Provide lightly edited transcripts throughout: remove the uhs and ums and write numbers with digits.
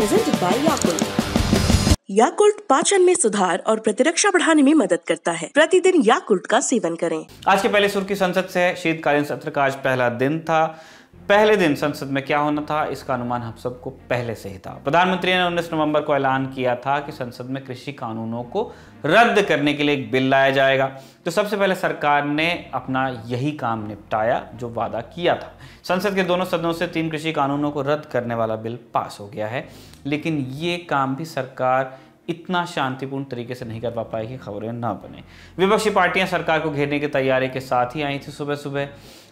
presented by Yakult. Yakult पाचन में सुधार और प्रतिरक्षा बढ़ाने में मदद करता है। प्रतिदिन याकुल्ट का सेवन करें। आज के पहले सुर्खी संसद से है। शीतकालीन सत्र का आज पहला दिन था। पहले दिन संसद में क्या होना था, इसका अनुमान हम सबको पहले से ही था। प्रधानमंत्री ने 19 नवंबर को ऐलान किया था कि संसद में कृषि कानूनों को रद्द करने के लिए एक बिल लाया जाएगा। तो सबसे पहले सरकार ने अपना यही काम निपटाया जो वादा किया था। संसद के दोनों सदनों से 3 कृषि कानूनों को रद्द करने वाला बिल पास हो गया है, लेकिन ये काम भी सरकार इतना शांतिपूर्ण तरीके से नहीं कर पा पाई कि खबरें ना बने। विपक्षी पार्टियां सरकार को घेरने की तैयारी के साथ ही आई थी। सुबह सुबह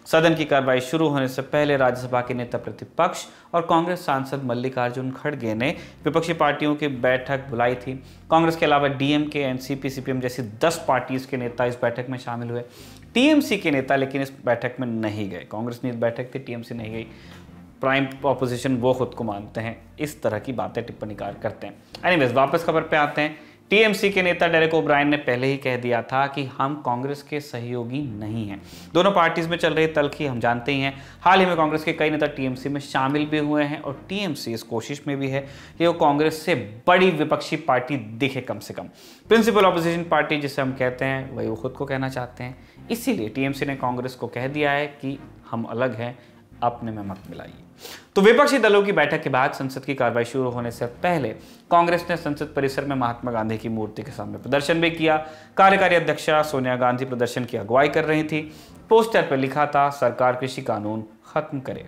सदन की कार्रवाई शुरू होने से पहले राज्यसभा के नेता प्रतिपक्ष और कांग्रेस सांसद मल्लिकार्जुन खड़गे ने विपक्षी पार्टियों की बैठक बुलाई थी। कांग्रेस के अलावा डीएमके, एनसीपी, सीपीएम जैसी 10 पार्टीज के नेता इस बैठक में शामिल हुए। टीएमसी के नेता लेकिन इस बैठक में नहीं गए। कांग्रेस ने इस बैठक थी, टीएमसी नहीं गई। प्राइम ऑपोजिशन वो खुद को मानते हैं, इस तरह की बातें टिप्पणीकार करते हैं। एनीवेज, वापस खबर पे आते हैं। टीएमसी के नेता डेरेक ओब्रायन ने पहले ही कह दिया था कि हम कांग्रेस के सहयोगी नहीं हैं। दोनों पार्टीज में चल रही तल्खी हम जानते ही हैं। हाल ही में कांग्रेस के कई नेता टीएमसी में शामिल भी हुए हैं और टीएमसी इस कोशिश में भी है कि वो कांग्रेस से बड़ी विपक्षी पार्टी दिखे कम से कम। प्रिंसिपल ऑपोजिशन पार्टी जिसे हम कहते हैं, वही वो खुद को कहना चाहते हैं। इसीलिए टीएमसी ने कांग्रेस को कह दिया है कि हम अलग हैं, अपने में मत मिलाइए। तो विपक्षी दलों की बैठक के बाद संसद की कार्रवाई शुरू होने से पहले कांग्रेस ने संसद परिसर में महात्मा गांधी की मूर्ति के सामने प्रदर्शन भी किया। कार्यकारी अध्यक्षा सोनिया गांधी प्रदर्शन की अगुवाई कर रही थी। पोस्टर पर लिखा था, सरकार कृषि कानून खत्म करे।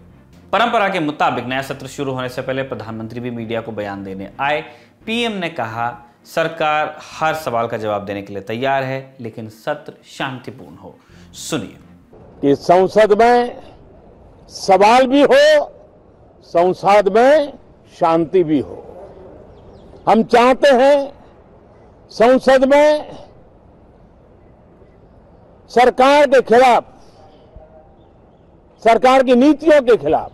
परंपरा के मुताबिक नया सत्र शुरू होने से पहले प्रधानमंत्री भी मीडिया को बयान देने आए। पीएम ने कहा, सरकार हर सवाल का जवाब देने के लिए तैयार है, लेकिन सत्र शांतिपूर्ण हो। सुनिए। कि संसद में सवाल भी हो, संसद में शांति भी हो। हम चाहते हैं संसद में सरकार के खिलाफ, सरकार की नीतियों के खिलाफ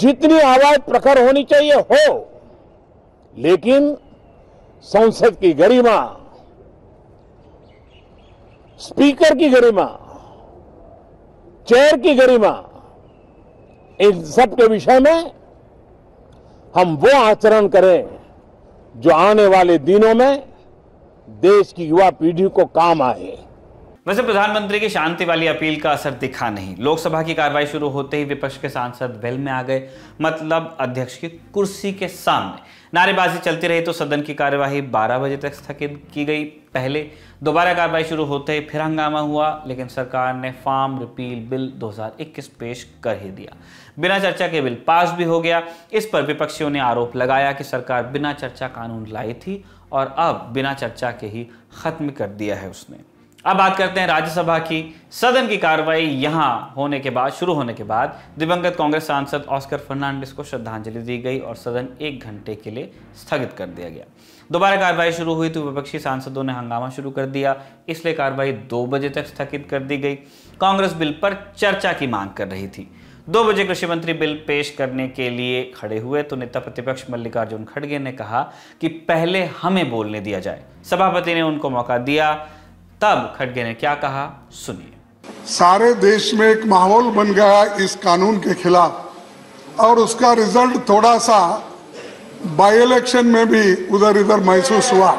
जितनी आवाज प्रखर होनी चाहिए हो, लेकिन संसद की गरिमा, स्पीकर की गरिमा, चेयर की गरिमा, इन सब के विषय में हम वो आचरण करें जो आने वाले दिनों में देश की युवा पीढ़ी को काम आए। वैसे प्रधानमंत्री की शांति वाली अपील का असर दिखा नहीं। लोकसभा की कार्रवाई शुरू होते ही विपक्ष के सांसद वेल में आ गए, मतलब अध्यक्ष की कुर्सी के सामने। नारेबाजी चलती रही तो सदन की कार्यवाही 12 बजे तक स्थगित की गई। पहले दोबारा कार्रवाई शुरू होते ही फिर हंगामा हुआ, लेकिन सरकार ने फार्म रिपील बिल 2021 पेश कर ही दिया। बिना चर्चा के बिल पास भी हो गया। इस पर विपक्षियों ने आरोप लगाया कि सरकार बिना चर्चा कानून लाई थी और अब बिना चर्चा के ही खत्म कर दिया है उसने। अब बात करते हैं राज्यसभा की। सदन की कार्रवाई यहां शुरू होने के बाद दिवंगत कांग्रेस सांसद ऑस्कर फर्नांडिस को श्रद्धांजलि दी गई और सदन 1 घंटे के लिए स्थगित कर दिया गया। दोबारा कार्रवाई शुरू हुई तो विपक्षी सांसदों ने हंगामा शुरू कर दिया, इसलिए कार्रवाई 2 बजे तक स्थगित कर दी गई। कांग्रेस बिल पर चर्चा की मांग कर रही थी। 2 बजे कृषि मंत्री बिल पेश करने के लिए खड़े हुए तो नेता प्रतिपक्ष मल्लिकार्जुन खड़गे ने कहा कि पहले हमें बोलने दिया जाए। सभापति ने उनको मौका दिया। तब खड़गे ने क्या कहा, सुनिए। सारे देश में एक माहौल बन गया इस कानून के खिलाफ और उसका रिजल्ट थोड़ा सा बाई इलेक्शन में भी उधर इधर महसूस हुआ।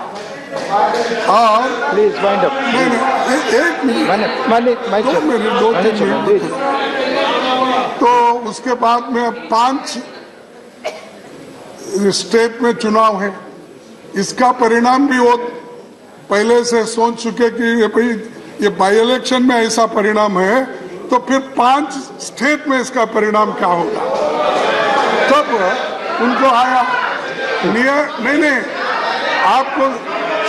और प्लीज वाइंड अप। एक मिनट, 2-3 मिनट। तो उसके बाद में 5 स्टेट में चुनाव है। इसका परिणाम भी वो पहले से सोच चुके कि ये बाई इलेक्शन में ऐसा परिणाम है तो फिर 5 स्टेट में इसका परिणाम क्या होगा। तब उनको आया नहीं, आपको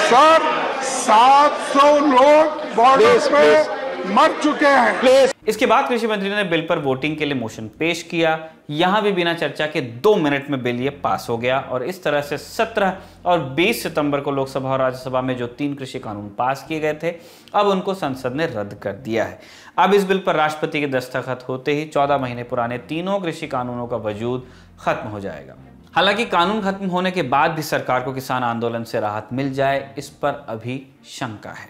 सर 700 लोग बॉर्डर पे मर चुके हैं। इसके बाद कृषि मंत्री ने बिल पर वोटिंग के लिए मोशन पेश किया। यहां भी बिना चर्चा के 2 मिनट में बिल ये पास हो गया और इस तरह से 17 और 20 सितंबर को लोकसभा और राज्यसभा में जो 3 कृषि कानून पास किए गए थे, अब उनको संसद ने रद्द कर दिया है। अब इस बिल पर राष्ट्रपति के दस्तखत होते ही 14 महीने पुराने तीनों कृषि कानूनों का वजूद खत्म हो जाएगा। हालांकि कानून खत्म होने के बाद भी सरकार को किसान आंदोलन से राहत मिल जाए, इस पर अभी शंका है।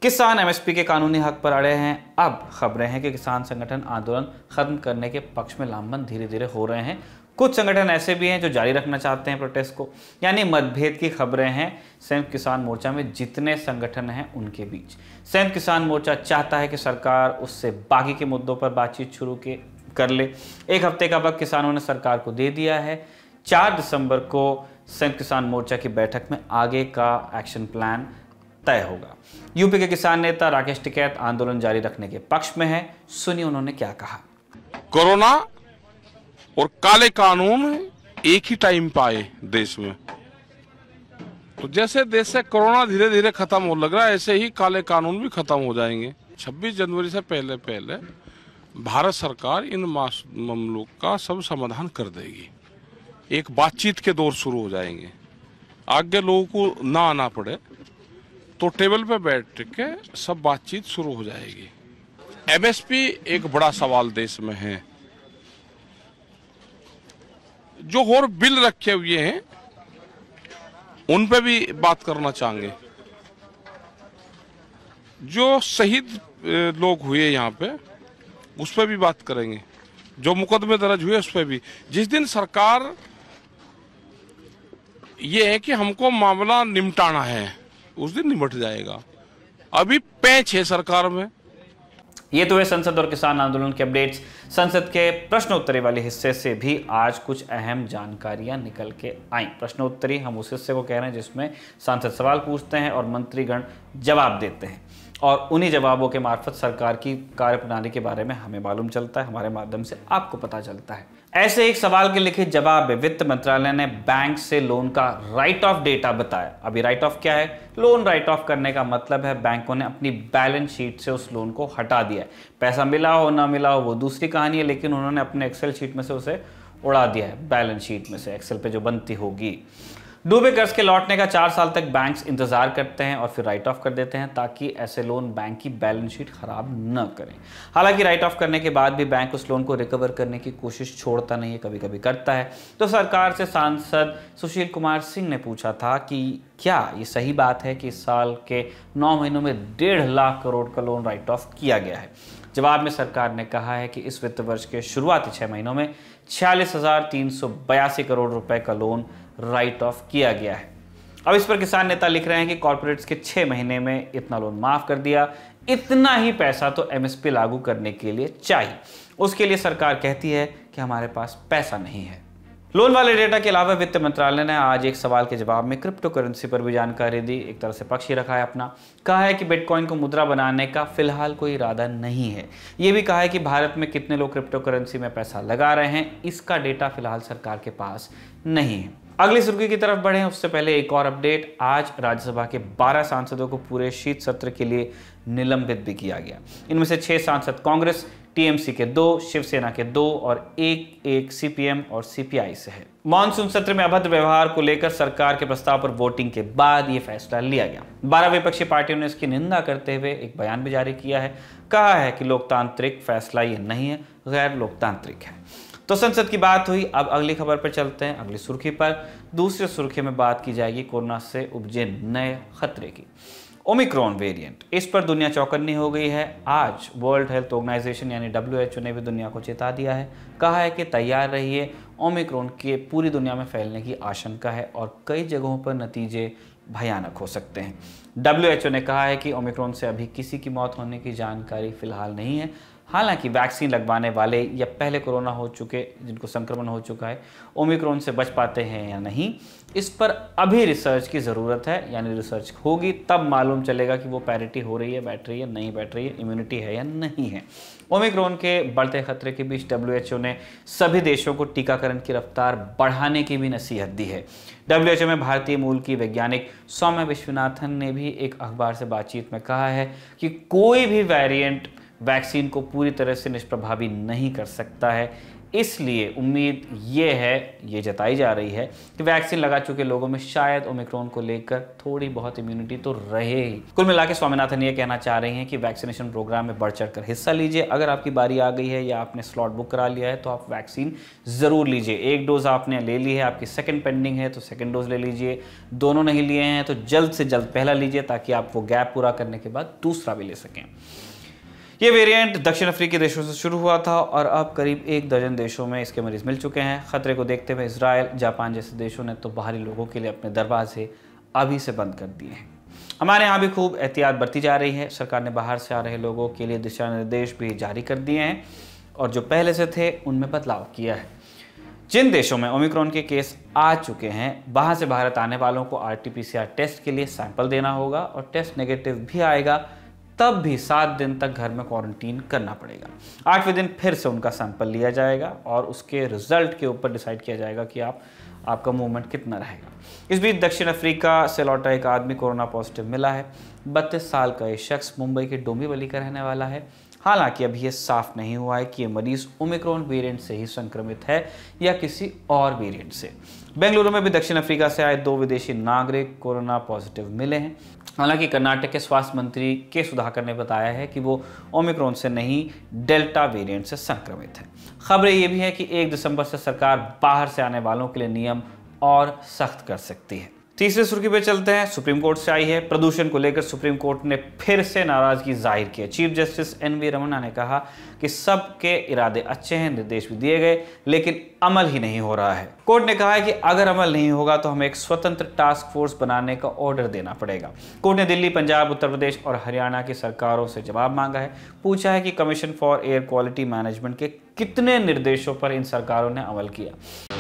किसान एमएसपी के कानूनी हक पर अड़े हैं। अब खबरें हैं कि किसान संगठन आंदोलन खत्म करने के पक्ष में लामबंद धीरे धीरे हो रहे हैं। कुछ संगठन ऐसे भी हैं जो जारी रखना चाहते हैं प्रोटेस्ट को। यानी मतभेद की खबरें हैं संयुक्त किसान मोर्चा में जितने संगठन हैं उनके बीच। संयुक्त किसान मोर्चा चाहता है कि सरकार उससे बाकी के मुद्दों पर बातचीत शुरू कर ले। एक हफ्ते का वक्त किसानों ने सरकार को दे दिया है। 4 दिसंबर को संयुक्त किसान मोर्चा की बैठक में आगे का एक्शन प्लान तय होगा। यूपी के किसान नेता राकेश टिकैत आंदोलन जारी रखने के पक्ष में है। सुनिए उन्होंने क्या कहा। कोरोना और काले कानून एक ही टाइम पे आए देश में, तो जैसे देश से कोरोना धीरे धीरे खत्म हो लग रहा है, ऐसे ही काले कानून भी खत्म हो जाएंगे। 26 जनवरी से पहले पहले भारत सरकार इन मामलों का सब समाधान कर देगी। एक बातचीत के दौर शुरू हो जाएंगे। आगे लोगों को ना आना पड़े तो टेबल पे बैठ के सब बातचीत शुरू हो जाएगी। एमएसपी एक बड़ा सवाल देश में है। जो और बिल रखे हुए हैं उन पे भी बात करना चाहेंगे। जो शहीद लोग हुए यहाँ पे उस पर भी बात करेंगे। जो मुकदमे दर्ज हुए उस पर भी। जिस दिन सरकार ये है कि हमको मामला निपटाना है उस दिन निपट जाएगा। अभी पैंच है सरकार में। ये तो है संसद और किसान आंदोलन के अपडेट्स। संसद के प्रश्नोत्तरी वाले हिस्से से भी आज कुछ अहम जानकारियां निकल के आई। प्रश्नोत्तरी हम उस हिस्से को कह रहे हैं जिसमें सांसद सवाल पूछते हैं और मंत्रीगण जवाब देते हैं, और उन्हीं जवाबों के मार्फत सरकार की कार्यप्रणाली के बारे में हमें मालूम चलता है, हमारे माध्यम से आपको पता चलता है। ऐसे एक सवाल के लिखित जवाब में वित्त मंत्रालय ने बैंक से लोन का राइट ऑफ डेटा बताया। अभी राइट ऑफ क्या है? लोन राइट ऑफ करने का मतलब है बैंकों ने अपनी बैलेंस शीट से उस लोन को हटा दिया है। पैसा मिला हो ना मिला हो वो दूसरी कहानी है, लेकिन उन्होंने अपने एक्सेल शीट में से उसे उड़ा दिया है। बैलेंस शीट में से एक्सेल पे जो बनती होगी। डूबे कर्ज के लौटने का 4 साल तक बैंक्स इंतजार करते हैं और फिर राइट ऑफ कर देते हैं ताकि ऐसे लोन बैंक की बैलेंस शीट खराब न करें। हालांकि राइट ऑफ करने के बाद भी बैंक उस लोन को रिकवर करने की कोशिश छोड़ता नहीं है, कभी कभी करता है। तो सरकार से सांसद सुशील कुमार सिंह ने पूछा था कि क्या ये सही बात है कि इस साल के 9 महीनों में 1.5 लाख करोड़ का लोन राइट ऑफ किया गया है। जवाब में सरकार ने कहा है कि इस वित्त वर्ष के शुरुआती 6 महीनों में 46,382 करोड़ रुपए का लोन राइट ऑफ किया गया है। अब इस पर किसान नेता लिख रहे हैं कि कॉर्पोरेट्स के 6 महीने में इतना लोन माफ कर दिया। इतना ही पैसा तो एमएसपी लागू करने के लिए चाहिए। उसके लिए सरकार कहती है कि हमारे पास पैसा नहीं है। लोन वाले डेटा के अलावा वित्त मंत्रालय ने आज एक सवाल के जवाब में क्रिप्टो करेंसी पर भी जानकारी दी। एक तरह से पक्ष ही रखा है अपना। कहा है कि बिटकॉइन को मुद्रा बनाने का फिलहाल कोई इरादा नहीं है। यह भी कहा है कि भारत में कितने लोग क्रिप्टो करेंसी में पैसा लगा रहे हैं इसका डेटा फिलहाल सरकार के पास नहीं है। अगली सुर्खी की तरफ बढ़े उससे पहले एक और अपडेट। आज राज्यसभा के 12 सांसदों को पूरे शीत सत्र के लिए निलंबित भी किया गया। इनमें से 6 सांसद कांग्रेस, टीएमसी के 2, शिवसेना के 2 और एक सीपीएम और सीपीआई से है। मानसून सत्र में अभद्र व्यवहार को लेकर सरकार के प्रस्ताव पर वोटिंग के बाद यह फैसला लिया गया। 12 विपक्षी पार्टियों ने इसकी निंदा करते हुए एक बयान भी जारी किया है। कहा है कि लोकतांत्रिक फैसला ये नहीं है, गैर लोकतांत्रिक है। तो संसद की बात हुई। अब अगली खबर पर चलते हैं, अगली सुर्खी पर। दूसरी सुर्खी में बात की जाएगी कोरोना से उपजे नए खतरे की। ओमिक्रॉन वेरिएंट, इस पर दुनिया चौकन्नी हो गई है। आज वर्ल्ड हेल्थ ऑर्गेनाइजेशन यानी WHO ने भी दुनिया को चेता दिया है। कहा है कि तैयार रहिए, ओमिक्रॉन के पूरी दुनिया में फैलने की आशंका है और कई जगहों पर नतीजे भयानक हो सकते हैं। WHO ने कहा है कि ओमिक्रॉन से अभी किसी की मौत होने की जानकारी फिलहाल नहीं है। हालांकि वैक्सीन लगवाने वाले या पहले कोरोना हो चुके जिनको संक्रमण हो चुका है ओमिक्रॉन से बच पाते हैं या नहीं, इस पर अभी रिसर्च की ज़रूरत है। यानी रिसर्च होगी तब मालूम चलेगा कि वो पैरिटी हो रही है, बैठ रही है, नहीं बैठ रही है, इम्यूनिटी है या नहीं है। ओमिक्रॉन के बढ़ते खतरे के बीच WHO ने सभी देशों को टीकाकरण की रफ्तार बढ़ाने की भी नसीहत दी है। WHO में भारतीय मूल की वैज्ञानिक सौम्या विश्वनाथन ने भी एक अखबार से बातचीत में कहा है कि कोई भी वेरिएंट वैक्सीन को पूरी तरह से निष्प्रभावी नहीं कर सकता है। इसलिए उम्मीद ये जताई जा रही है कि वैक्सीन लगा चुके लोगों में शायद ओमिक्रॉन को लेकर थोड़ी बहुत इम्यूनिटी तो रहे ही। कुल मिलाकर स्वामीनाथन ये कहना चाह रही हैं कि वैक्सीनेशन प्रोग्राम में बढ़ चढ़कर हिस्सा लीजिए। अगर आपकी बारी आ गई है या आपने स्लॉट बुक करा लिया है तो आप वैक्सीन ज़रूर लीजिए। 1 डोज आपने ले ली है, आपकी 2nd पेंडिंग है तो 2nd डोज ले लीजिए। दोनों नहीं लिए हैं तो जल्द से जल्द पहला लीजिए ताकि आप वो गैप पूरा करने के बाद दूसरा भी ले सकें। ये वेरिएंट दक्षिण अफ्रीकी देशों से शुरू हुआ था और अब करीब 1 दर्जन देशों में इसके मरीज मिल चुके हैं। खतरे को देखते हुए इजराइल, जापान जैसे देशों ने तो बाहरी लोगों के लिए अपने दरवाजे अभी से बंद कर दिए हैं। हमारे यहाँ भी खूब एहतियात बरती जा रही है। सरकार ने बाहर से आ रहे लोगों के लिए दिशा निर्देश भी जारी कर दिए हैं और जो पहले से थे उनमें बदलाव किया है। जिन देशों में ओमिक्रॉन के केस आ चुके हैं वहां से भारत आने वालों को RT-PCR टेस्ट के लिए सैंपल देना होगा और टेस्ट नेगेटिव भी आएगा तब भी 7 दिन तक घर में क्वारंटीन करना पड़ेगा। 8वें दिन फिर से उनका सैंपल लिया जाएगा और उसके रिजल्ट के ऊपर डिसाइड किया जाएगा कि आपका मूवमेंट कितना रहेगा। इस बीच दक्षिण अफ्रीका से लौटा एक आदमी कोरोना पॉजिटिव मिला है। 32 साल का ये शख्स मुंबई के डोंबिवली का रहने वाला है। हालांकि अभी ये साफ नहीं हुआ है कि ये मरीज ओमिक्रॉन वेरिएंट से ही संक्रमित है या किसी और वेरिएंट से। बेंगलुरु में भी दक्षिण अफ्रीका से आए 2 विदेशी नागरिक कोरोना पॉजिटिव मिले हैं। हालांकि कर्नाटक के स्वास्थ्य मंत्री के सुधाकर ने बताया है कि वो ओमिक्रॉन से नहीं डेल्टा वेरिएंट से संक्रमित है। खबरें ये भी है कि 1 दिसंबर से सरकार बाहर से आने वालों के लिए नियम और सख्त कर सकती है। तीसरी सुर्खी पे चलते हैं। सुप्रीम कोर्ट से आई है। प्रदूषण को लेकर सुप्रीम कोर्ट ने फिर से नाराजगी जाहिर की है। चीफ जस्टिस NV रमन्ना ने कहा कि सबके इरादे अच्छे हैं, निर्देश भी दिए गए, लेकिन अमल ही नहीं हो रहा है। कोर्ट ने कहा है कि अगर अमल नहीं होगा तो हमें एक स्वतंत्र टास्क फोर्स बनाने का ऑर्डर देना पड़ेगा। कोर्ट ने दिल्ली, पंजाब, उत्तर प्रदेश और हरियाणा की सरकारों से जवाब मांगा है। पूछा है कि commission for air quality management के कितने निर्देशों पर इन सरकारों ने अमल किया।